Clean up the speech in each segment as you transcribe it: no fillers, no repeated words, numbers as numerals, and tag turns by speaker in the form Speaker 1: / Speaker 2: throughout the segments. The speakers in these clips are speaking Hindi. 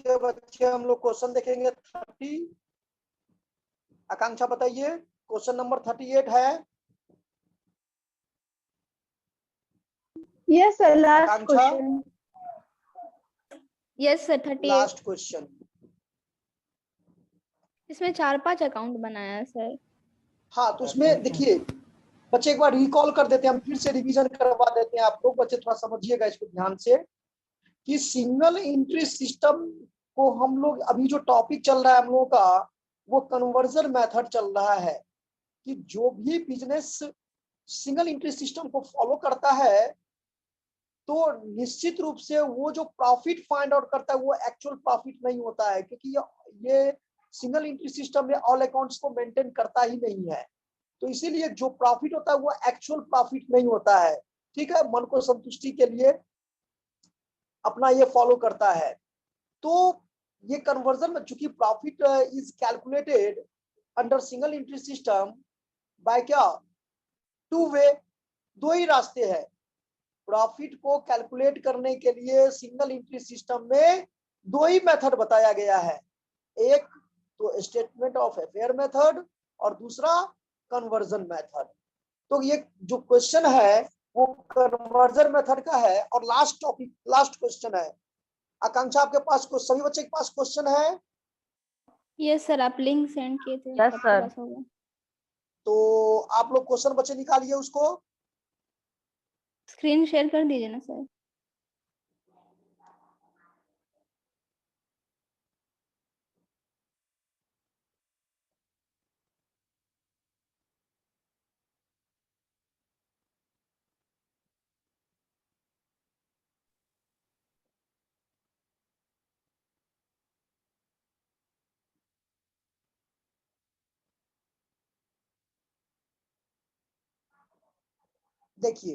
Speaker 1: के बच्चे हम लोग क्वेश्चन देखेंगे 30। आकांक्षा बताइए, क्वेश्चन नंबर 38 है।
Speaker 2: Yes sir, last
Speaker 1: Akanksha,
Speaker 2: question.
Speaker 3: Yes sir 38।
Speaker 1: Last question.
Speaker 3: इसमें 4-5 अकाउंट बनाया है सर।
Speaker 1: हाँ, तो उसमें देखिए बच्चे एक बार रिकॉल कर देते हैं, हम फिर से रिवीजन करवा देते हैं आप लोग। बच्चे थोड़ा समझिएगा इसको ध्यान से कि सिंगल एंट्री सिस्टम को हम लोग अभी जो टॉपिक चल रहा है हम लोगों का, वो कन्वर्जन मेथड चल रहा है कि जो भी बिजनेस सिंगल एंट्री सिस्टम को फॉलो करता है तो निश्चित रूप से वो जो प्रॉफिट फाइंड आउट करता है वो एक्चुअल प्रॉफिट नहीं होता है, क्योंकि ये सिंगल एंट्री सिस्टम में ऑल अकाउंट्स को मेंटेन करता ही नहीं है। तो इसीलिए जो प्रॉफिट होता है वो एक्चुअल प्रॉफिट नहीं होता है। ठीक है, मन को संतुष्टि के लिए अपना ये फॉलो करता है। तो ये कन्वर्जन में चूंकि profit is calculated under single entry system by क्या, टू वे, दो ही रास्ते हैं। प्रॉफिट को कैलकुलेट करने के लिए सिंगल एंट्री सिस्टम में दो ही मेथड बताया गया है, एक तो स्टेटमेंट ऑफ अफेयर मेथड और दूसरा कन्वर्जन मेथड। तो ये जो क्वेश्चन है वो कन्वर्जन मेथड का है और लास्ट टॉपिक, लास्ट क्वेश्चन है। आकांक्षा आपके पास सभी बच्चे के पास क्वेश्चन है?
Speaker 3: यस सर, आप लिंक सेंड किए थे।
Speaker 2: Yes sir.
Speaker 1: तो आप लोग क्वेश्चन बच्चे निकालिए, उसको
Speaker 3: स्क्रीन शेयर कर दीजिए ना सर।
Speaker 1: देखिए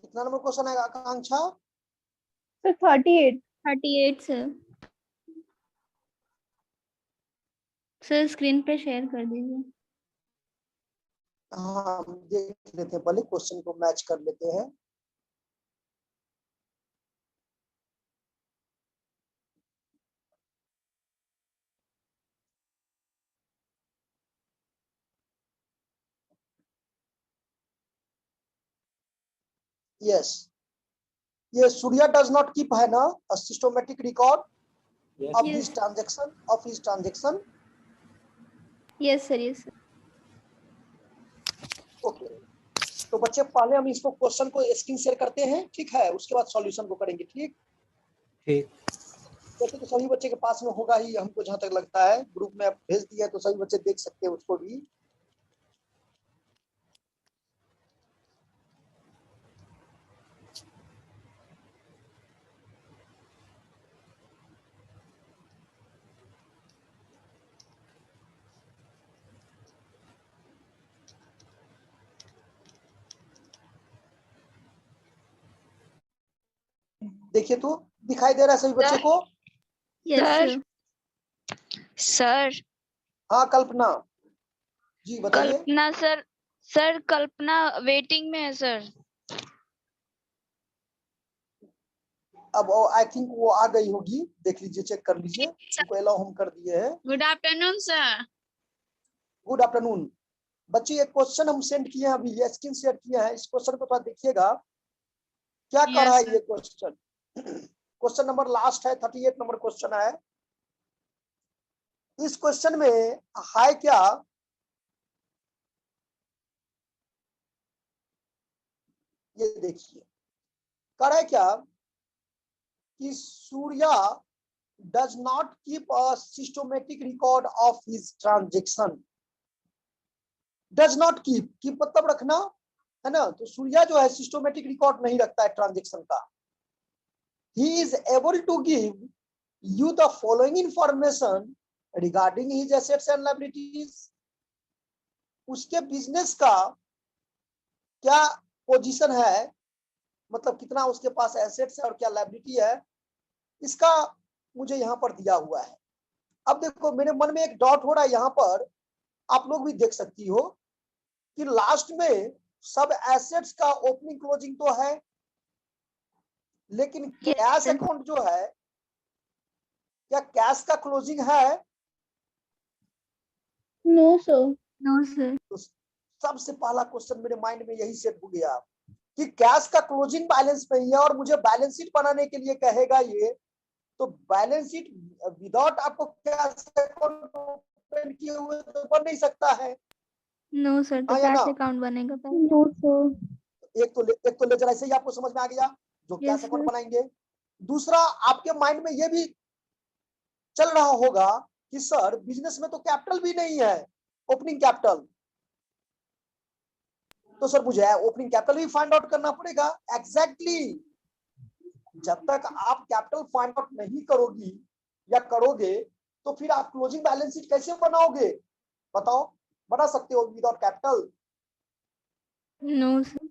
Speaker 1: कितना नंबर क्वेश्चन है आकांक्षा?
Speaker 2: सर 38।
Speaker 3: 38 सर। सर स्क्रीन पे शेयर कर दीजिए।
Speaker 1: हाँ, हम देख लेते हैं, पहले क्वेश्चन को मैच कर लेते हैं। यस, ये सूर्या डज नॉट कीप है ना a systematic record of this transaction, of his transaction.
Speaker 3: Yes sir, yes sir.
Speaker 1: Okay, तो बच्चे पहले हम इसको क्वेश्चन को स्क्रीन शेयर करते हैं, ठीक है, उसके बाद सॉल्यूशन को करेंगे। ठीक
Speaker 4: ठीक।
Speaker 1: वैसे तो सभी बच्चे के पास में होगा ही, हमको जहां तक लगता है, ग्रुप में भेज दिया है तो सभी बच्चे देख सकते हैं उसको भी। देखिए तो दिखाई दे रहा है सभी बच्चे को?
Speaker 3: Yes
Speaker 5: sir.
Speaker 1: हाँ कल्पना जी बताइए।
Speaker 5: कल्पना सर, सर कल्पना वेटिंग में है सर।
Speaker 1: अब आई थिंक वो आ गई होगी, देख लीजिए, चेक कर लीजिए, उनको अलाउ हम कर दिए हैं।
Speaker 5: Good afternoon sir.
Speaker 1: Good afternoon. बच्चे एक क्वेश्चन हम सेंड किए हैं, अभी ये स्क्रीन शेयर किया है, इस क्वेश्चन को थोड़ा देखिएगा क्या कर रहा है ये क्वेश्चन। क्वेश्चन नंबर लास्ट है, 38 नंबर क्वेश्चन है। इस क्वेश्चन में है क्या, ये देखिए, कर है क्या कि Surya does not keep a systematic record of his transaction. Does not keep मतलब रखना है ना, तो सूर्या जो है सिस्टमैटिक रिकॉर्ड नहीं रखता है ट्रांजैक्शन का। He is able to give you the following information regarding his assets and liabilities। उसके बिजनेस का क्या पोजीशन है, मतलब कितना उसके पास एसेट्स है और क्या लायबिलिटी है, इसका मुझे यहाँ पर दिया हुआ है। अब देखो मेरे मन में एक डॉट हो रहा है यहाँ पर, आप लोग भी देख सकती हो कि लास्ट में सब एसेट्स का ओपनिंग क्लोजिंग तो है, लेकिन
Speaker 3: Yes,
Speaker 1: कैश
Speaker 3: sir.
Speaker 1: अकाउंट जो है, क्या कैश का क्लोजिंग है?
Speaker 2: No, sir.
Speaker 3: No, sir.
Speaker 1: तो सबसे पहला क्वेश्चन मेरे माइंड में यही सेट हो गया कि कैश का क्लोजिंग बैलेंस नहीं है और मुझे बैलेंस शीट बनाने के लिए कहेगा ये, तो बैलेंस शीट विदाउट आपको कैश अकाउंट ओपन किए हुए तो बन नहीं सकता है।
Speaker 3: No, sir. तो
Speaker 1: हाँ या
Speaker 3: कैश
Speaker 1: ना?
Speaker 3: अकाउंट बनेगा पहले.
Speaker 2: No, sir.
Speaker 1: एक तो लेजर ऐसे ही आपको समझ में आ गया जो
Speaker 3: Yes,
Speaker 1: कैश अकाउंट
Speaker 3: sir.
Speaker 1: बनाएंगे। दूसरा, आपके माइंड में ये भी चल रहा होगा कि सर बिजनेस में तो कैपिटल भी नहीं है, ओपनिंग कैपिटल, तो सर मुझे ओपनिंग कैपिटल भी फाइंड आउट करना पड़ेगा। एग्जैक्टली जब तक आप कैपिटल फाइंड आउट नहीं करोगी या करोगे तो फिर आप क्लोजिंग बैलेंस शीट कैसे बनाओगे? बताओ, बना सकते हो विदाउट कैपिटल?
Speaker 3: No, sir.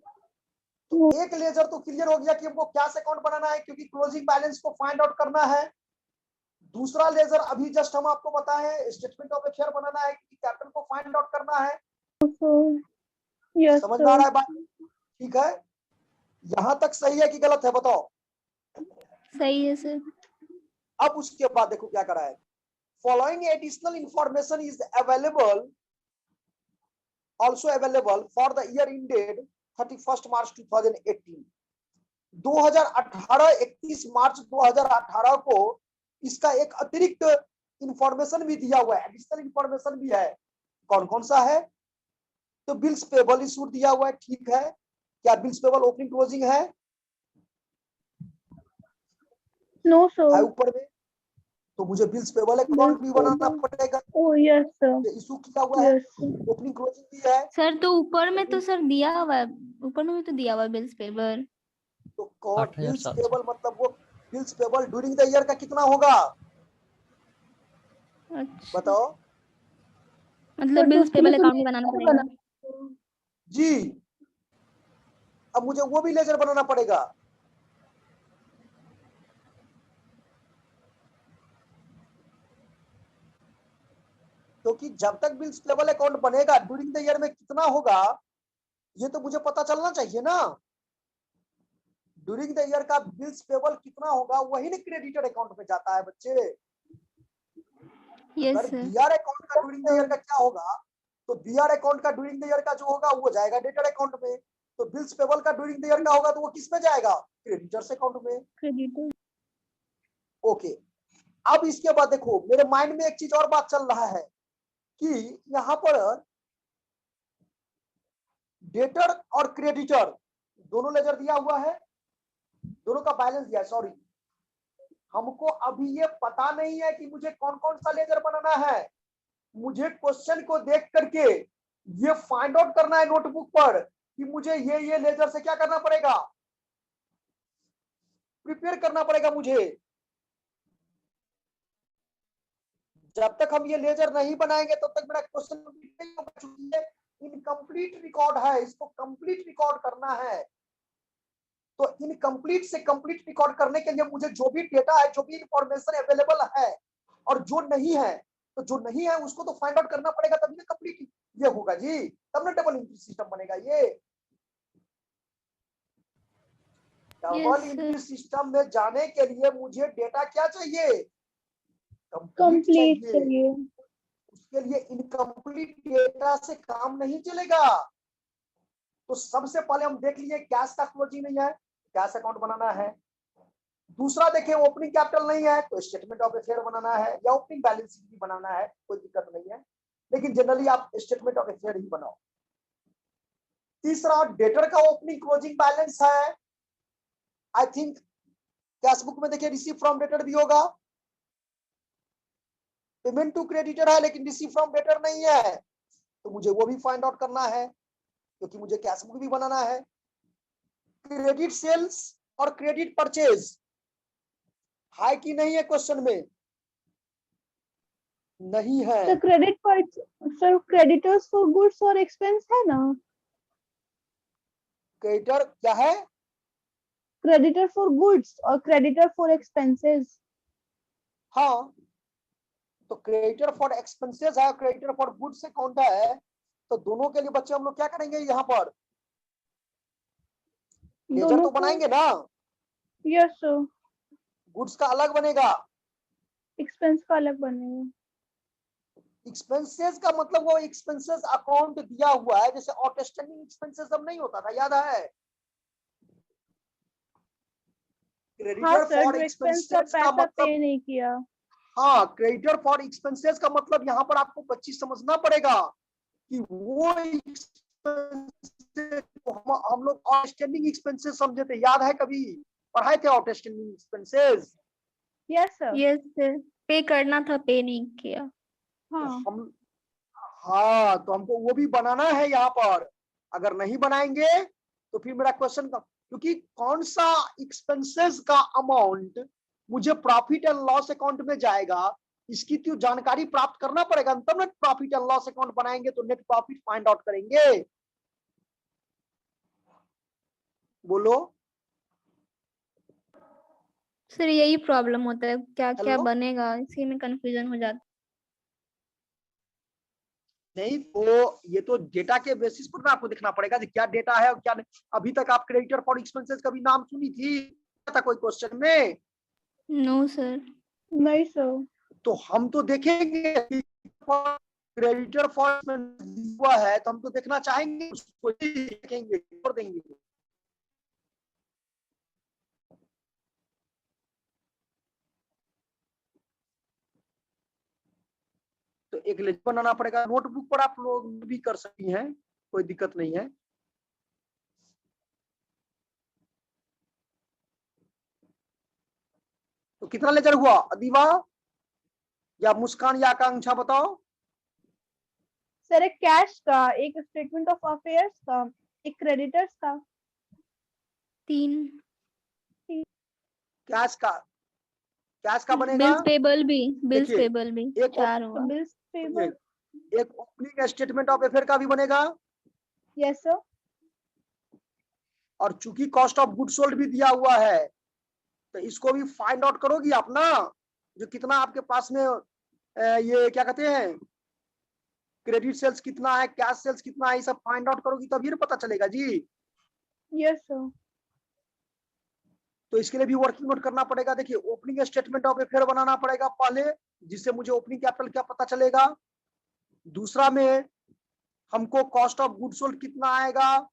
Speaker 1: तो एक लेजर तो क्लियर हो गया कि हमको कैश अकाउंट बनाना है क्योंकि क्लोजिंग बैलेंस को फाइंड आउट करना है। दूसरा लेजर अभी जस्ट हम आपको बताएं, स्टेटमेंट ऑफ अफेयर बनाना है क्योंकि कैपिटल को फाइंड आउट करना है।
Speaker 2: Yes,
Speaker 1: समझ में आ
Speaker 2: sir.
Speaker 1: रहा है बात? ठीक है, यहां तक सही है कि गलत है? बताओ।
Speaker 3: सही है सर.
Speaker 1: अब उसके बाद देखो क्या करा है, following additional information is available also available for the year ended 31st March 2018। 2018 31 मार्च 2018 को इसका एक अतिरिक्त इंफॉर्मेशन भी दिया हुआ है, एडिशनल इंफॉर्मेशन भी है। कौन कौन सा है? तो बिल्स पेबल इशू दिया हुआ है, ठीक है। क्या बिल्स पेबल ओपनिंग क्लोजिंग है?
Speaker 2: No,
Speaker 1: है
Speaker 2: sir.
Speaker 1: ऊपर में, तो मुझे बिल्स पेबल
Speaker 2: Bills
Speaker 1: अकाउंट भी बनाना
Speaker 2: payable.
Speaker 1: पड़ेगा।
Speaker 2: Oh, yes, sir.
Speaker 1: इशू किया हुआ है,
Speaker 2: Yes, sir.
Speaker 1: ओपनिंग क्लोजिंग भी है।
Speaker 3: सर तो ऊपर में तो सर दिया हुआ है, ऊपर में भी तो दिया हुआ है बिल्स पेबल.
Speaker 1: तो कौन
Speaker 4: 8,000
Speaker 1: बिल्स
Speaker 4: साल
Speaker 1: पेबल मतलब वो bills payable during the year का कितना होगा?
Speaker 3: अच्छा,
Speaker 1: बताओ
Speaker 3: मतलब
Speaker 2: Sir,
Speaker 3: बिल्स
Speaker 2: तो उसके लिए
Speaker 3: पेबल
Speaker 2: तो
Speaker 3: अकाउंट भी
Speaker 2: लेजर
Speaker 3: बनाना पड़ेगा.
Speaker 2: बनाना
Speaker 1: जी। अब मुझे वो भी लेजर बनाना पड़ेगा। क्योंकि जब तक बिल्स पेबल अकाउंट बनेगा ड्यूरिंग द ईयर में कितना होगा ये तो मुझे पता चलना चाहिए ना। ड्यूरिंग द ईयर का बिल्स पेबल कितना होगा वही ना क्रेडिटर अकाउंट में जाता है बच्चे।
Speaker 3: यस
Speaker 1: अगर
Speaker 3: सर.
Speaker 1: बीआर अकाउंट का ड्यूरिंग द ईयर का क्या होगा, तो बीआर अकाउंट का ड्यूरिंग द ईयर का जो होगा वो जाएगा डेटर अकाउंट में। तो बिल्स पेबल का ड्यूरिंग द ईयर का होगा तो वो किस में जाएगा? क्रेडिटर्स अकाउंट में।
Speaker 3: क्रेडिटर.
Speaker 1: ओके, अब इसके बाद देखो मेरे माइंड में एक चीज और बात चल रहा है कि यहाँ पर डेटर और क्रेडिटर दोनों लेजर दिया हुआ है, दोनों का बैलेंस दिया है। सॉरी, हमको अभी ये पता नहीं है कि मुझे कौन कौन सा लेजर बनाना है। मुझे क्वेश्चन को देख करके ये फाइंड आउट करना है नोटबुक पर कि मुझे ये लेजर से क्या करना पड़ेगा, प्रिपेयर करना पड़ेगा मुझे। जब तक हम ये लेजर नहीं बनाएंगे तब तक मेरा क्वेश्चन कंप्लीट नहीं होगा, क्योंकि ये इनकम्प्लीट रिकॉर्ड है, इसको कंप्लीट रिकॉर्ड करना है। तो इनकम्प्लीट से कंप्लीट रिकॉर्ड करने के लिए मुझे जो भी डेटा है, जो भी इंफॉर्मेशन अवेलेबल है और जो नहीं है, तो जो नहीं है उसको तो फाइंड आउट करना पड़ेगा, तभी ना कंप्लीट ये होगा जी, तब ना डबल एंट्री सिस्टम बनेगा। ये डबल एंट्री सिस्टम में जाने के लिए मुझे डेटा क्या चाहिए? कंप्लीट
Speaker 2: complete
Speaker 1: चाहिए।
Speaker 2: चाहिए.
Speaker 1: उसके लिए इनकम्प्लीट डेटा से काम नहीं चलेगा। तो सबसे पहले हम देख लिए कैश का क्लोजिंग नहीं है, कैश अकाउंट बनाना है। दूसरा देखिए ओपनिंग कैपिटल नहीं है तो स्टेटमेंट ऑफ अफेयर बनाना है या ओपनिंग बैलेंस शीट भी बनाना है, कोई दिक्कत नहीं है, लेकिन जनरली आप स्टेटमेंट ऑफ अफेयर ही बनाओ। तीसरा डेटर का ओपनिंग क्लोजिंग बैलेंस है। आई थिंक कैश बुक में देखिए रिसीव फ्रॉम डेटर भी होगा, पेमेंट टू क्रेडिटर है लेकिन रिसीव फ्रॉम डेटर नहीं है, तो मुझे वो भी फाइंड आउट करना है क्योंकि मुझे कैश बुक भी बनाना है। क्रेडिट सेल्स और क्रेडिट परचेज है कि नहीं है क्वेश्चन में? नहीं है।
Speaker 2: The credit part, sir, creditors for goods or expense है ना?
Speaker 1: क्रेडिटर क्या है?
Speaker 2: Creditor for goods और creditor for expenses.
Speaker 1: हाँ, तो क्रेडिटर फॉर एक्सपेंसेस है, क्रेडिटर फॉर गुड्स अकाउंट है, तो दोनों के लिए बच्चे हम लोग क्या करेंगे यहाँ पर? लेजर
Speaker 2: दोनों
Speaker 1: तो
Speaker 2: को
Speaker 1: बनाएंगे ना,
Speaker 2: यस सर।
Speaker 1: गुड्स का अलग बनेगा,
Speaker 2: एक्सपेंस का अलग बनेगा।
Speaker 1: एक्सपेंसेस का मतलब वो एक्सपेंसेस अकाउंट दिया हुआ है, जैसे आउटस्टैंडिंग एक्सपेंसेस अब नहीं होता था, याद है?
Speaker 2: हाँ
Speaker 1: क्रेडिटर
Speaker 2: सर,
Speaker 1: फॉर
Speaker 2: जो एक्सपेंस का
Speaker 1: एक्सपेंसेस का
Speaker 2: पैसा पे
Speaker 1: मतलब,
Speaker 2: नहीं किया।
Speaker 1: हाँ क्रेडिटर फॉर एक्सपेंसेस का मतलब यहाँ पर आपको 25 समझना पड़ेगा कि वो expenses को हम लोग आउटस्टैंडिंग एक्सपेंसेस समझे थे, याद है? कभी पढ़ाए थे outstanding expenses?
Speaker 2: Yes sir.
Speaker 3: Yes sir, पे करना था, पे नहीं किया।
Speaker 2: हाँ
Speaker 1: हम, हाँ तो हमको वो भी बनाना है यहाँ पर। अगर नहीं बनाएंगे तो फिर मेरा क्वेश्चन का, क्योंकि कौन सा एक्सपेंसेस का अमाउंट मुझे प्रॉफिट एंड लॉस अकाउंट में जाएगा, इसकी तो जानकारी प्राप्त करना पड़ेगा, तब net profit and loss account बनाएंगे तो नेट प्रॉफिट फाइंड आउट करेंगे। बोलो।
Speaker 3: सर यही प्रॉब्लम होता है, क्या क्या
Speaker 1: हेलो,
Speaker 3: बनेगा इसी में कंफ्यूजन हो जाता
Speaker 1: नहीं तो ये तो डेटा के बेसिस पर ना आपको देखना पड़ेगा कि क्या डेटा है और क्या नहीं। अभी तक आप क्रेडिटर फॉर एक्सपेंसेस कभी नाम सुनी थी था कोई क्वेश्चन में?
Speaker 3: है। No sir.
Speaker 2: नहीं सर।
Speaker 1: तो हम तो देखेंगे क्रेडिटर फॉर हुआ है तो हम तो देखना चाहेंगे, उसको देखेंगे और देंगे। तो एक लिस्ट बनाना पड़ेगा, नोटबुक पर आप लोग भी कर सकती हैं, कोई दिक्कत नहीं है। तो कितना लेजर हुआ अदीबा या मुस्कान या आकांक्षा, बताओ?
Speaker 2: सर एक कैश का, एक स्टेटमेंट ऑफ अफेयर्स का, एक क्रेडिटर्स का।
Speaker 3: 3।
Speaker 1: कैश का, कैश का बनेगा।
Speaker 3: बिल्स पेबल भी, बिल्स
Speaker 1: देखिए,
Speaker 3: पेबल भी
Speaker 1: एक
Speaker 3: 4 हुआ।
Speaker 2: Bills payable.
Speaker 1: एक ओपनिंग स्टेटमेंट ऑफ अफेयर का भी बनेगा,
Speaker 2: यस सर।
Speaker 1: और चूंकि कॉस्ट ऑफ गुड सोल्ड भी दिया हुआ है तो इसको भी फाइंड आउट करोगी आप ना, जो कितना आपके पास में ये क्या कहते हैं, क्रेडिट सेल्स कितना है, कैश सेल्स कितना है, ये सब फाइंड आउट करोगी तभी ना पता चलेगा जी।
Speaker 2: Yes sir.
Speaker 1: तो इसके लिए भी वर्किंग नोट करना पड़ेगा। देखिए, ओपनिंग स्टेटमेंट ऑफ अफेयर बनाना पड़ेगा पहले, जिससे मुझे ओपनिंग कैपिटल क्या पता चलेगा। दूसरा में हमको कॉस्ट ऑफ गुड सोल्ड कितना आएगा,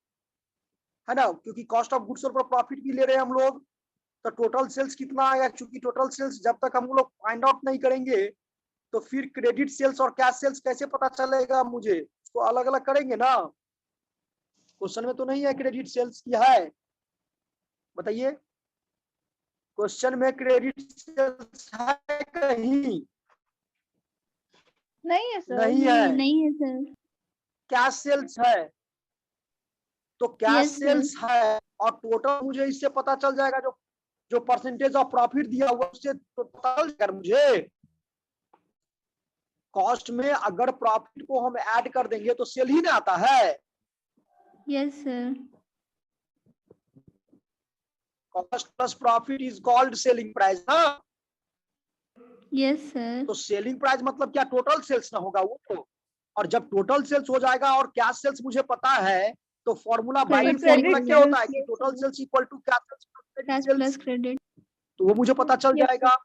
Speaker 1: है ना, क्योंकि कॉस्ट ऑफ गुड सोल्ड पर प्रॉफिट भी ले रहे हैं हम लोग। तो टोटल सेल्स कितना आएगा, क्योंकि टोटल सेल्स जब तक हम लोग फाइंड आउट नहीं करेंगे तो फिर क्रेडिट सेल्स और कैश सेल्स कैसे पता चलेगा मुझे, उसको अलग अलग करेंगे ना। क्वेश्चन में तो नहीं है क्रेडिट सेल्स की है, बताइए? क्वेश्चन में क्रेडिट सेल्स है कहीं?
Speaker 2: नहीं है सर।
Speaker 1: नहीं है।
Speaker 3: नहीं है सर।
Speaker 1: कैश सेल्स है, तो कैश
Speaker 3: यस सर।
Speaker 1: सेल्स है और टोटल मुझे इससे पता चल जाएगा, जो जो परसेंटेज ऑफ प्रॉफिट दिया हुआ उससे तो पता चल जाएगा मुझे। कॉस्ट में अगर प्रॉफिट को हम ऐड कर देंगे तो सेल ही ना आता है।
Speaker 3: Yes sir.
Speaker 1: Cost plus profit is called selling price ना।
Speaker 3: Yes sir.
Speaker 1: तो सेलिंग प्राइस मतलब क्या, टोटल सेल्स ना होगा वो तो। और जब टोटल सेल्स हो जाएगा और कैश सेल्स मुझे पता है, तो फॉर्मूला बाइनरी फॉर्मूला क्या होता है कि total sales equal to cash
Speaker 3: cash plus
Speaker 1: sales,
Speaker 3: credit.
Speaker 1: तो वो मुझे पता चल
Speaker 2: Yes,
Speaker 1: जाएगा।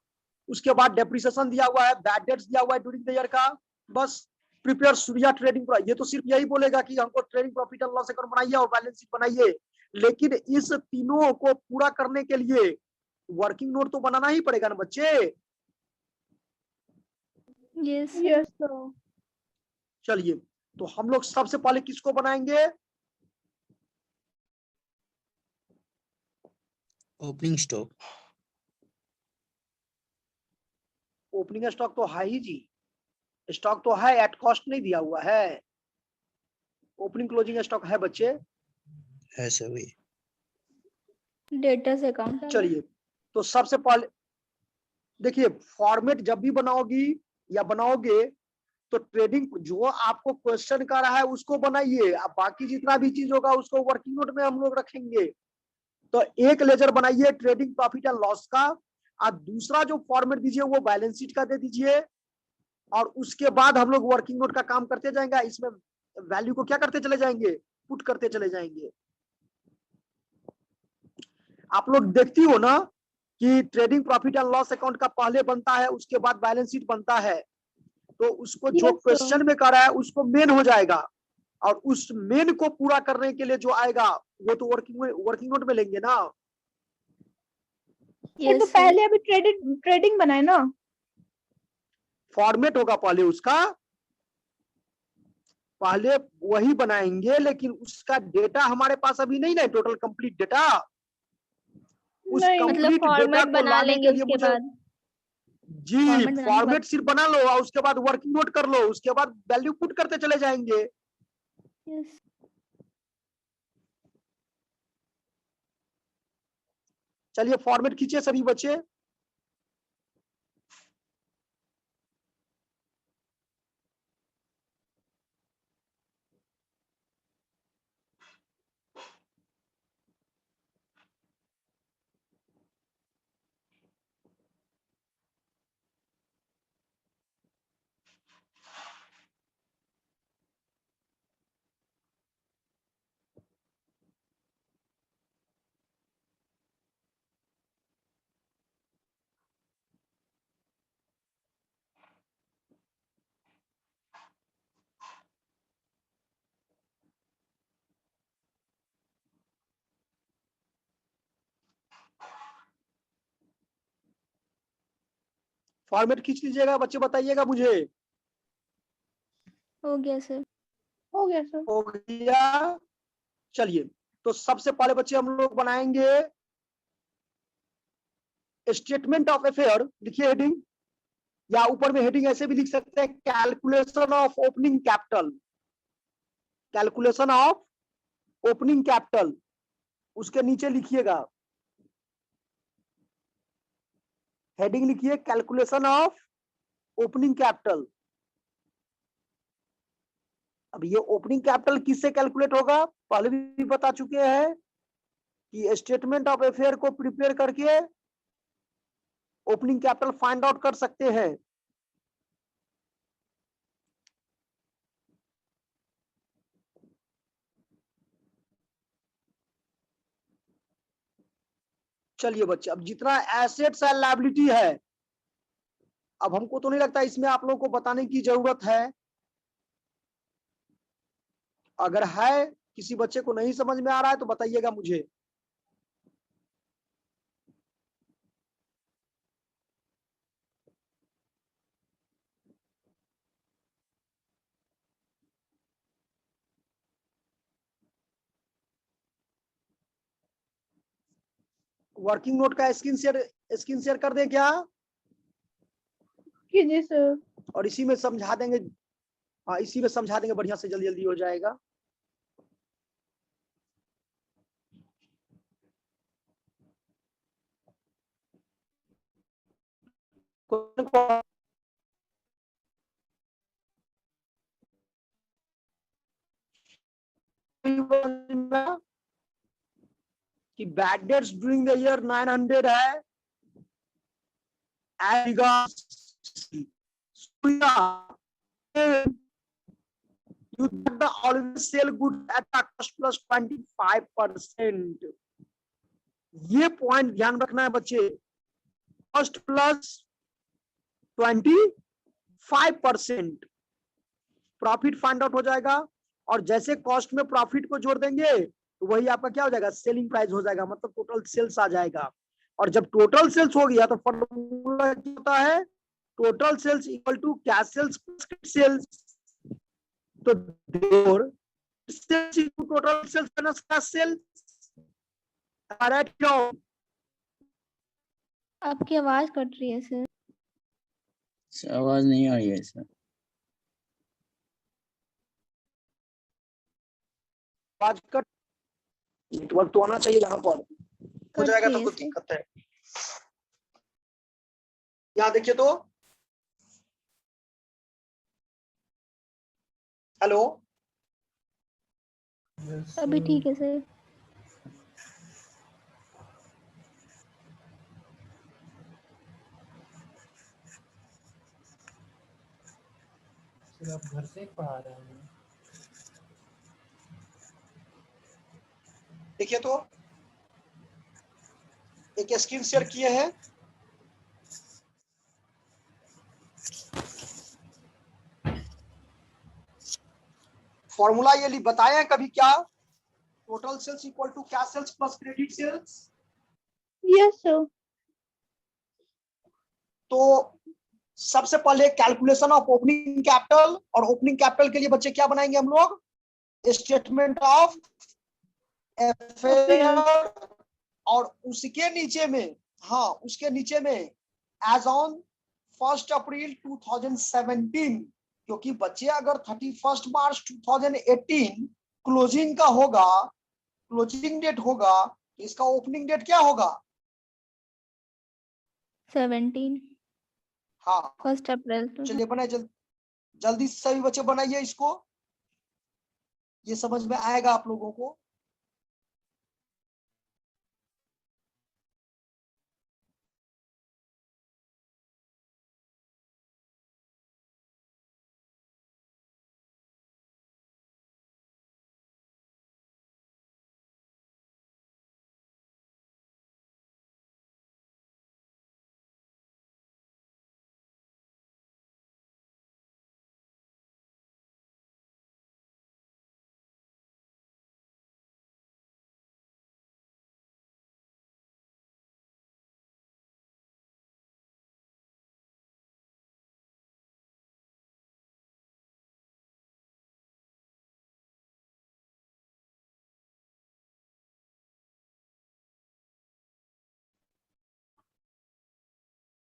Speaker 1: उसके बाद डेप्रिसिएशन दिया हुआ है, बैड डेट्स दिया हुआ है ड्यूरिंग द ईयर का। बस प्रिपेयर सूर्या ट्रेडिंग, ये तो सिर्फ यही बोलेगा कि हमको trading profit and loss account बनाइए और बैलेंस शीट बनाइए, लेकिन इस तीनों को पूरा करने के लिए वर्किंग नोट तो बनाना ही पड़ेगा ना बच्चे।
Speaker 3: Yes
Speaker 2: yes sir.
Speaker 1: चलिए, तो हम लोग सबसे पहले किसको बनाएंगे?
Speaker 4: Opening stock.
Speaker 1: ओपनिंग स्टॉक तो है ही जी, स्टॉक तो है, एट कॉस्ट नहीं दिया हुआ है। ओपनिंग क्लोजिंग स्टॉक है बच्चे।
Speaker 4: है सभी।
Speaker 3: Debtors account.
Speaker 1: चलिए, तो सबसे पहले देखिए, फॉर्मेट जब भी बनाओगी या बनाओगे तो ट्रेडिंग जो आपको क्वेश्चन कर रहा है उसको बनाइए, अब बाकी जितना भी चीज होगा उसको वर्किंग नोट में हम लोग रखेंगे। तो एक लेजर बनाइए ट्रेडिंग प्रॉफिट एंड लॉस का, और दूसरा जो फॉर्मेट दीजिए वो बैलेंस शीट का दे दीजिए, और उसके बाद हम लोग वर्किंग नोट का काम करते जाएंगे। इसमें वैल्यू को क्या करते चले जाएंगे, पुट करते चले जाएंगे। आप लोग देखती हो ना कि trading profit and loss account का पहले बनता है, उसके बाद बैलेंस शीट बनता है। तो उसको जो
Speaker 2: Yes, sir.
Speaker 1: क्वेश्चन में कर रहा है उसको मेन हो जाएगा, और उस मेन को पूरा करने के लिए जो आएगा वो तो वर्किंग नोट में लेंगे ना।
Speaker 2: ये तो
Speaker 3: Yes, sir.
Speaker 2: पहले अभी ट्रेडिंग बनाए ना।
Speaker 1: फॉर्मेट होगा पहले उसका, पहले वही बनाएंगे, लेकिन उसका डेटा हमारे पास अभी नहीं ना, टोटल कंप्लीट डेटा। उस
Speaker 2: नहीं
Speaker 3: मतलब
Speaker 1: कंप्लीट डेटा
Speaker 3: फॉर्मेट
Speaker 1: को
Speaker 3: बना
Speaker 1: लाने
Speaker 3: लेंगे
Speaker 1: के लिए
Speaker 3: उसके
Speaker 1: मुझे,
Speaker 3: बाद।
Speaker 1: जी
Speaker 3: फॉर्मेट बनाने के
Speaker 1: फॉर्मेट
Speaker 3: बाद।
Speaker 1: सिर्फ बना लो और उसके बाद वर्किंग नोट कर लो, उसके बाद वैल्यू पुट करते चले जाएंगे।
Speaker 3: Yes.
Speaker 1: चलिए फॉर्मेट खींचिए सभी बच्चे। फॉर्मेट खींच लीजिएगा बच्चे, बताइएगा मुझे।
Speaker 3: हो गया सर।
Speaker 2: हो गया सर।
Speaker 1: हो गया। चलिए तो सबसे पहले बच्चे हम लोग बनाएंगे स्टेटमेंट ऑफ अफेयर। लिखिए हेडिंग, या ऊपर में हेडिंग ऐसे भी लिख सकते हैं, calculation of opening capital. Calculation of opening capital, उसके नीचे लिखिएगा हेडिंग, लिखिए कैलकुलेशन ऑफ ओपनिंग कैपिटल। अब ये ओपनिंग कैपिटल किससे कैलकुलेट होगा, पहले भी बता चुके हैं कि स्टेटमेंट ऑफ अफेयर को प्रिपेयर करके ओपनिंग कैपिटल फाइंड आउट कर सकते हैं। चलिए बच्चे, अब जितना एसेट्स एंड लायबिलिटी है, अब हमको तो नहीं लगता इसमें आप लोगों को बताने की जरूरत है। अगर है किसी बच्चे को नहीं समझ में आ रहा है तो बताइएगा मुझे। वर्किंग नोट का स्क्रीन शेयर कर दें क्या,
Speaker 2: कीजिए सर।
Speaker 1: और इसी में समझा देंगे। हाँ इसी में समझा देंगे, बढ़िया से जल्दी जल्दी हो जाएगा। कि bad debts during the year 900 है, as regards you always sell goods at a cost plus 25%। ये पॉइंट ध्यान रखना है बच्चे, cost plus 25% profit find out हो जाएगा। और जैसे कॉस्ट में प्रॉफिट को जोड़ देंगे तो वही आपका क्या हो जाएगा, सेलिंग प्राइस हो जाएगा, मतलब टोटल सेल्स आ जाएगा। और जब टोटल सेल्स हो गया तो फॉर्मूला क्या होता है, total sales equal to cash sales plus sales. तो sales equal total sales minus cash sales. Right क्यों?
Speaker 3: आपकी आवाज कट रही है सर।
Speaker 6: आवाज नहीं आ रही है सर।
Speaker 1: आवाज कट, नेटवर्क तो आना चाहिए यहाँ पर, हो
Speaker 3: कट
Speaker 1: जाएगा
Speaker 3: रही
Speaker 1: तो
Speaker 3: है
Speaker 1: कोई
Speaker 3: सर।
Speaker 1: दिक्कत है। यहाँ देखिए तो, हेलो,
Speaker 3: अभी ठीक है सर।
Speaker 7: आप घर से पढ़ा रहे हैं?
Speaker 1: देखिए तो एक स्क्रीन शेयर किए हैं, फॉर्मूला ये बताए हैं कभी क्या? Total sales equal to cash sales plus credit sales.
Speaker 2: Yes, sir.
Speaker 1: तो सबसे पहले कैलकुलेशन ऑफ ओपनिंग कैपिटल, और ओपनिंग कैपिटल के लिए बच्चे क्या बनाएंगे हम लोग? स्टेटमेंट ऑफ अफेयर, और उसके नीचे में, हाँ उसके नीचे में एज ऑन 1 अप्रैल 2017, क्योंकि बच्चे अगर 31 मार्च 2018 क्लोजिंग का होगा, क्लोजिंग डेट होगा, तो इसका ओपनिंग डेट क्या होगा?
Speaker 3: 17
Speaker 1: हाँ
Speaker 3: 1 अप्रैल तो
Speaker 1: चलिए बनाए, जल्दी से सभी बच्चे बनाइए इसको, ये समझ में आएगा आप लोगों को।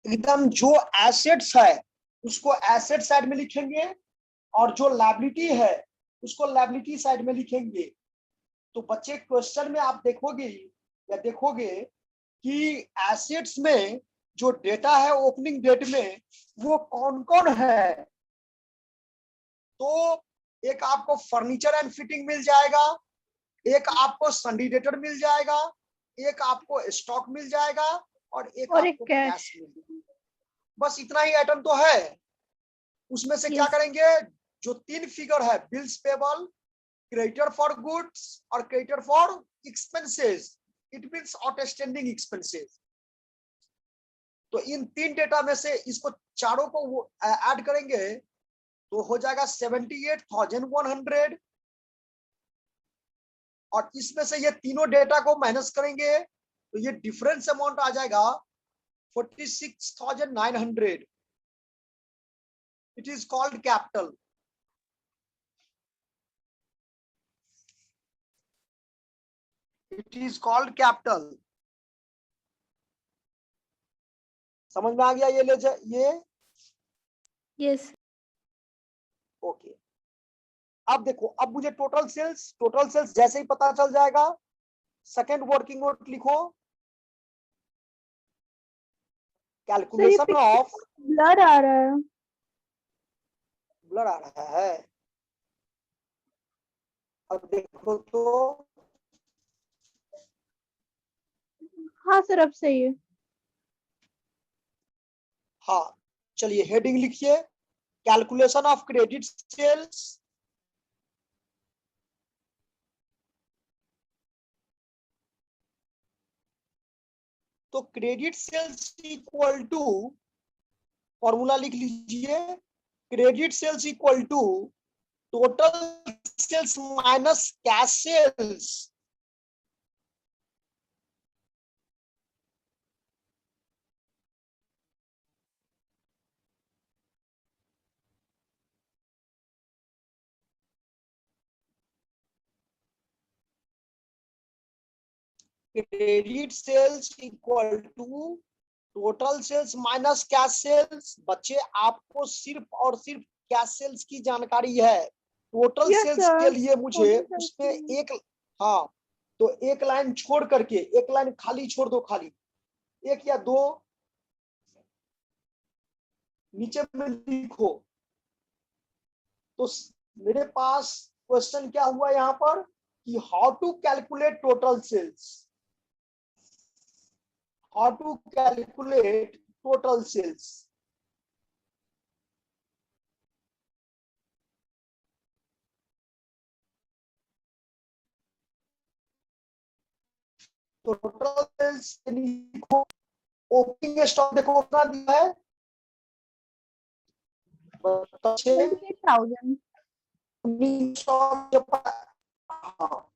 Speaker 1: एकदम जो एसेट्स है उसको एसेट साइड में लिखेंगे, और जो लायबिलिटी है उसको लायबिलिटी साइड में लिखेंगे। तो बच्चे क्वेश्चन में आप देखोगे या देखोगे कि एसेट्स में जो डेटा है ओपनिंग डेट में वो कौन कौन है। तो एक आपको फर्नीचर एंड फिटिंग मिल जाएगा, एक आपको संडीडेटर मिल जाएगा, एक आपको स्टॉक मिल जाएगा, और एक
Speaker 2: और एक
Speaker 1: आपको
Speaker 2: कैश।
Speaker 1: कैश मिल जाएगा। बस इतना ही आइटम तो है। उसमें से क्या
Speaker 3: Yes.
Speaker 1: करेंगे? जो 3 फिगर है, bills payable, creditor for goods और creditor for expenses, it means outstanding expenses. तो इन 3 डेटा में से इसको चारों को ऐड करेंगे तो हो जाएगा 78,100, और इसमें से ये तीनों डेटा को माइनस करेंगे तो ये डिफरेंस अमाउंट आ जाएगा 46,900। It is called capital. It is called capital. समझ में आ गया ये?
Speaker 3: Yes.
Speaker 1: ओके। अब देखो, अब मुझे टोटल सेल्स जैसे ही पता चल जाएगा, सेकंड वर्किंग नोट लिखो, कैलकुलेशन ऑफ,
Speaker 2: ब्लर आ रहा है।
Speaker 1: ब्लर आ रहा है। अब देखो तो,
Speaker 2: हाँ सर अब सही है।
Speaker 1: हाँ चलिए हेडिंग लिखिए, कैलकुलेशन ऑफ क्रेडिट सेल्स। तो credit sales equal to, formula लिख लीजिए, credit sales equal to total sales minus cash sales. Credit sales equal to total sales minus cash sales. बच्चे आपको सिर्फ और सिर्फ कैश सेल्स की जानकारी है। Total
Speaker 2: Yes,
Speaker 1: sales
Speaker 2: sir.
Speaker 1: के लिए मुझे
Speaker 2: Total sales
Speaker 1: उसमें
Speaker 2: के लिए।
Speaker 1: एक, हाँ तो एक लाइन छोड़ करके, एक लाइन खाली छोड़ दो, खाली एक या दो नीचे में लिखो। तो मेरे पास क्वेश्चन क्या हुआ यहाँ पर कि how to calculate total sales, how to calculate total sales। तो टोटल सेल्स लिखो, ओपनिंग स्टॉक देखो कितना दिया है,
Speaker 2: 28,000।
Speaker 1: ओपनिंग स्टॉक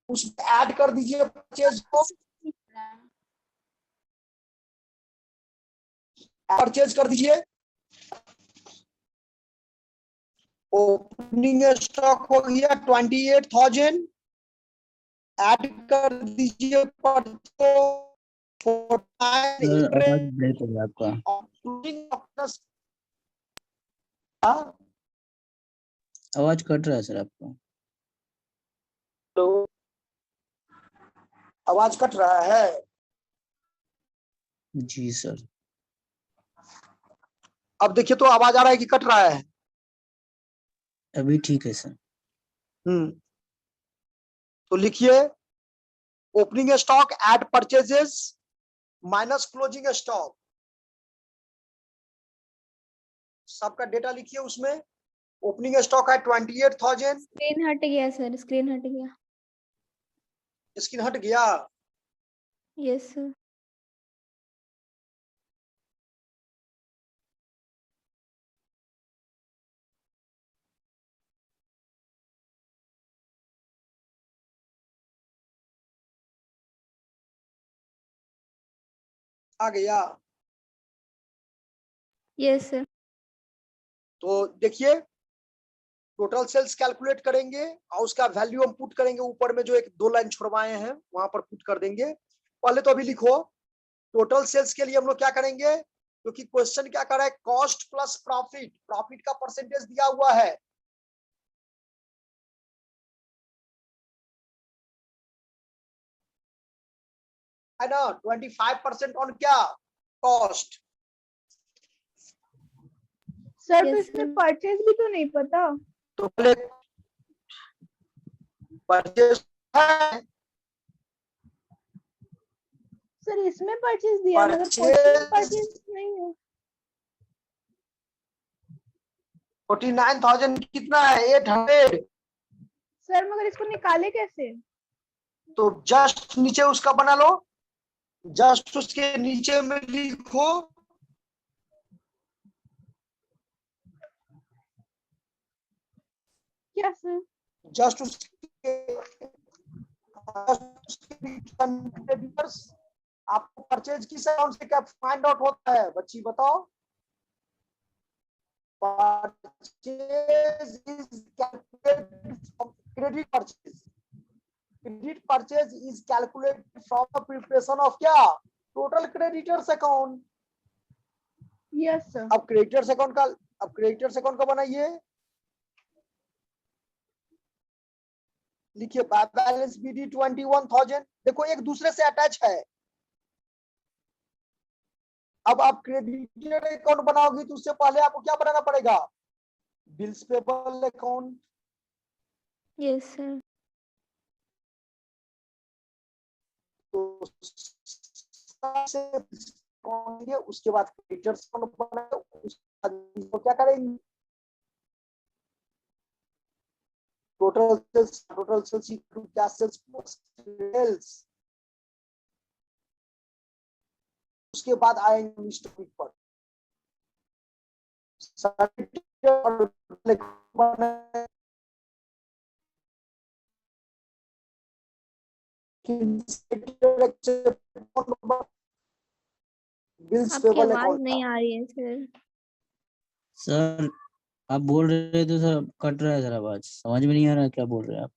Speaker 1: उसमें ऐड कर दीजिए परचेज को, परचेज कर दीजिए। ओपनिंग स्टॉक हो गया 28,000, ऐड कर दीजिए
Speaker 6: सर आवाज ब्रेक हो गया आपका। आवाज कट रहा है सर आपका।
Speaker 1: तो आवाज कट रहा है।
Speaker 6: जी सर।
Speaker 1: अब देखिए तो आवाज आ रहा है कि कट रहा है?
Speaker 6: अभी ठीक है सर।
Speaker 1: तो लिखिए opening stock at purchases minus closing stock, सबका डेटा लिखिए उसमें। ओपनिंग स्टॉक है 28,000,
Speaker 3: स्क्रीन हट गया सर, स्क्रीन हट गया।
Speaker 1: स्क्रीन हट गया।
Speaker 3: Yes sir.
Speaker 1: आ गया।
Speaker 3: Yes sir.
Speaker 1: तो देखिए टोटल सेल्स कैलकुलेट करेंगे और उसका वैल्यू हम पुट करेंगे, ऊपर में जो एक 2 लाइन छुड़वाए हैं वहां पर पुट कर देंगे। पहले तो अभी लिखो टोटल सेल्स के लिए हम लोग क्या करेंगे, क्योंकि क्वेश्चन क्या कर रहा है, कॉस्ट प्लस प्रॉफिट, प्रॉफिट का परसेंटेज दिया हुआ है। है ना, 25% ऑन क्या, कॉस्ट।
Speaker 2: सर तो
Speaker 3: Yes,
Speaker 2: इसमें
Speaker 3: sir.
Speaker 2: परचेज भी तो नहीं पता।
Speaker 1: तो पहले परचेज है,
Speaker 2: सर इसमें परचेज दिया है, मगर क्वेश्चन में परचेज नहीं है।
Speaker 1: 49,000 कितना है, 800।
Speaker 2: सर मगर इसको निकाले कैसे?
Speaker 1: तो जस्ट नीचे उसका बना लो, जस्ट उसके नीचे में लिखो
Speaker 2: क्या सर?
Speaker 1: जस्ट उसके आपको परचेज किस अकाउंट से क्या फाइंड आउट होता है, बच्ची बताओ। Purchase is calculated from credit purchase, credit purchase is calculated from the preparation of क्या, total creditors account.
Speaker 2: Yes sir.
Speaker 1: अब क्रेडिटर्स अकाउंट का बनाइए, लिखिए बैलेंस बीडी 21,000, देखो एक दूसरे से अटैच है। अब आप क्रेडिटर अकाउंट बनाओगी तो उससे पहले आपको क्या बनाना पड़ेगा, bills payable account.
Speaker 3: Yes, sir.
Speaker 1: तो उसके बाद क्रेडिटर्स अकाउंट बनाए, उसके बाद क्या करेंगे, टोटल सेल्स इक्वल क्या, सेल्स प्लस सेल्स। उसके बाद आएंगे स्टॉक पर, बिल्स
Speaker 3: आपकी
Speaker 1: पेबल
Speaker 3: आवाज
Speaker 1: अकाउंट
Speaker 3: नहीं
Speaker 1: था।
Speaker 3: आ रही है सर।
Speaker 6: सर आप बोल रहे थे सर, कट रहा है सर, आवाज समझ में नहीं आ रहा क्या बोल रहे हैं आप।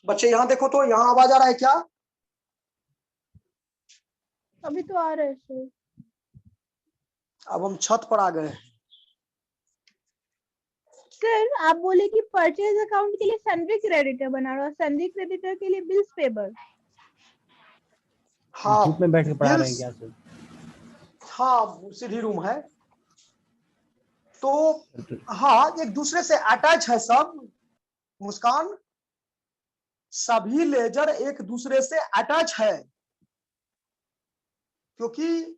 Speaker 1: बच्चे यहाँ देखो तो यहाँ आवाज आ रहा है क्या?
Speaker 2: अभी तो आ रहा है सर।
Speaker 1: अब हम छत पर आ गए।
Speaker 2: सर आप बोले कि परचेज अकाउंट के लिए सन्ड्री क्रेडिटर बना रहा, सन्ड्री क्रेडिटर के लिए बिल्स पेबल।
Speaker 1: हाँ
Speaker 7: धूप में बैठ के पढ़ा रहे हैं
Speaker 1: bills-
Speaker 7: क्या सर?
Speaker 1: हाँ सीढ़ी रूम है तो हाँ एक दूसरे से अटैच है सब। मुस्कान, सभी लेजर एक दूसरे से अटैच है, क्योंकि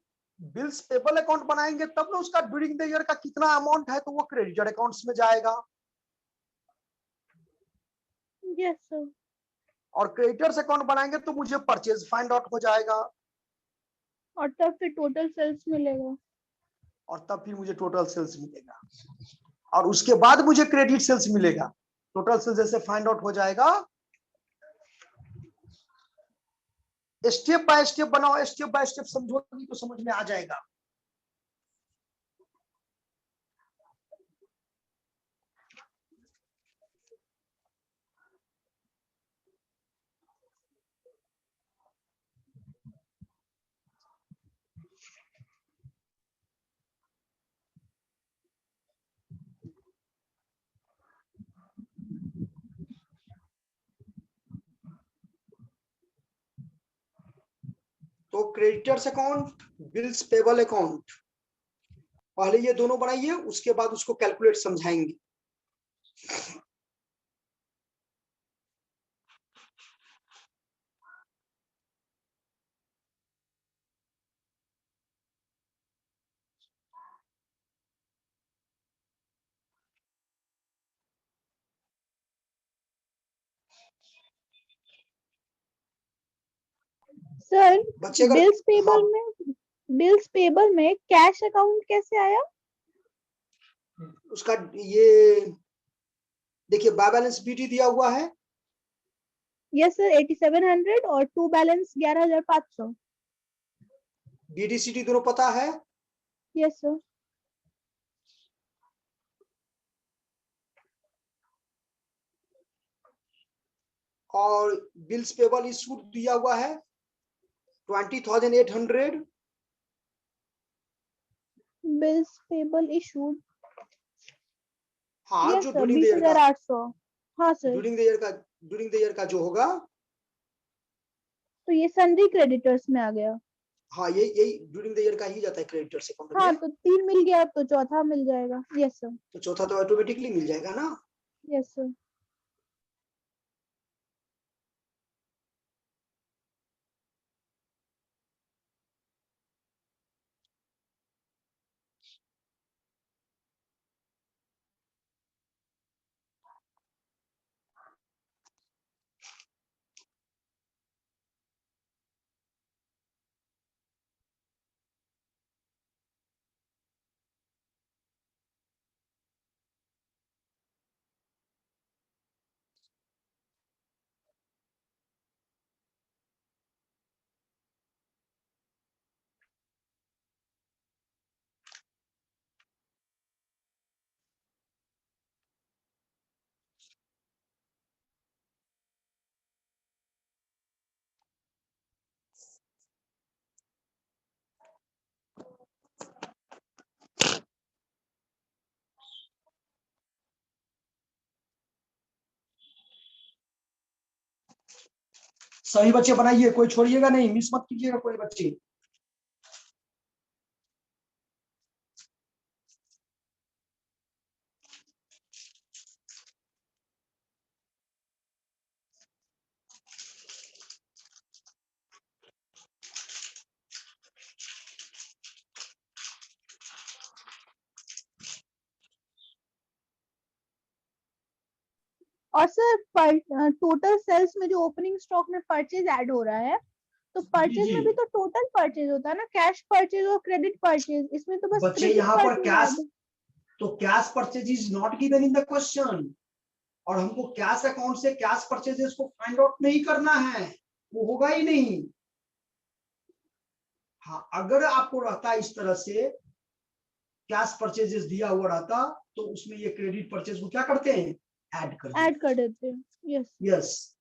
Speaker 1: बिल्स पेबल अकाउंट बनाएंगे तब ना उसका ड्यूरिंग द ईयर का कितना अमाउंट है तो वो क्रेडिटर अकाउंट्स में जाएगा,
Speaker 2: यस सर।
Speaker 1: और क्रेडिटर्स अकाउंट बनाएंगे तो मुझे परचेज फाइंड आउट हो जाएगा,
Speaker 2: और तब फिर टोटल सेल्स मिलेगा।
Speaker 1: और तब फिर मुझे टोटल सेल्स मिलेगा, और उसके बाद मुझे क्रेडिट सेल्स मिलेगा। टोटल सेल्स जैसे फाइंड आउट हो जाएगा, स्टेप बाय स्टेप बनाओ, स्टेप बाय स्टेप समझोगी तो समझ में आ जाएगा। तो creditors account, bills payable account, पहले ये दोनों बनाइए, उसके बाद उसको कैलकुलेट समझाएंगे।
Speaker 2: सर
Speaker 1: बच्चे अगर
Speaker 2: बिल्स पेबल में कैश अकाउंट कैसे आया?
Speaker 1: उसका ये देखिए बाय बैलेंस बीटी दिया हुआ है,
Speaker 2: यस सर 8700 और टू बैलेंस 11500।
Speaker 1: बीडीसीटी दोनों पता है,
Speaker 2: यस सर।
Speaker 1: और बिल्स पेबल इशूड दिया हुआ है 20,800,
Speaker 2: बिल्स पेबल इशूड,
Speaker 1: हाँ
Speaker 2: यस
Speaker 1: जो
Speaker 2: सर
Speaker 1: ड्यूरिंग द ईयर का,
Speaker 2: 20,800। हाँ सर,
Speaker 1: ड्यूरिंग द ईयर का जो होगा,
Speaker 2: तो ये सन्ड्री क्रेडिटर्स में आ गया।
Speaker 1: हाँ यही ड्यूरिंग द ईयर का ही जाता है क्रेडिटर्स अकाउंट
Speaker 2: हाँ
Speaker 1: में,
Speaker 2: तो 3 मिल गया, अब तो चौथा मिल जाएगा। Yes sir.
Speaker 1: तो चौथा तो ऑटोमेटिकली मिल जाएगा ना।
Speaker 2: Yes sir.
Speaker 1: सभी बच्चे बनाइए, कोई छोड़िएगा नहीं, मिस मत कीजिएगा कोई बच्चे।
Speaker 2: और सर टोटल सेल्स में जो ओपनिंग स्टॉक में परचेज ऐड हो रहा है, तो परचेज
Speaker 1: जी।
Speaker 2: में भी तो टोटल परचेज होता है ना, कैश परचेज और क्रेडिट परचेज। इसमें तो बस
Speaker 1: बच्चे
Speaker 2: क्रेडिट
Speaker 1: यहाँ पर
Speaker 2: परचेज
Speaker 1: कैश,
Speaker 2: ऐड।
Speaker 1: तो cash purchase is not given in the question, और हमको कैश अकाउंट से कैश परचेजेस को फाइंड आउट नहीं करना है, वो होगा ही नहीं। हाँ अगर आपको रहता इस तरह से कैश परचेजेस दिया हुआ रहता, तो उसमें ये क्रेडिट परचेज को क्या करते हैं, ऐड कर
Speaker 2: ऐड कर देते हैं। Yes
Speaker 1: yes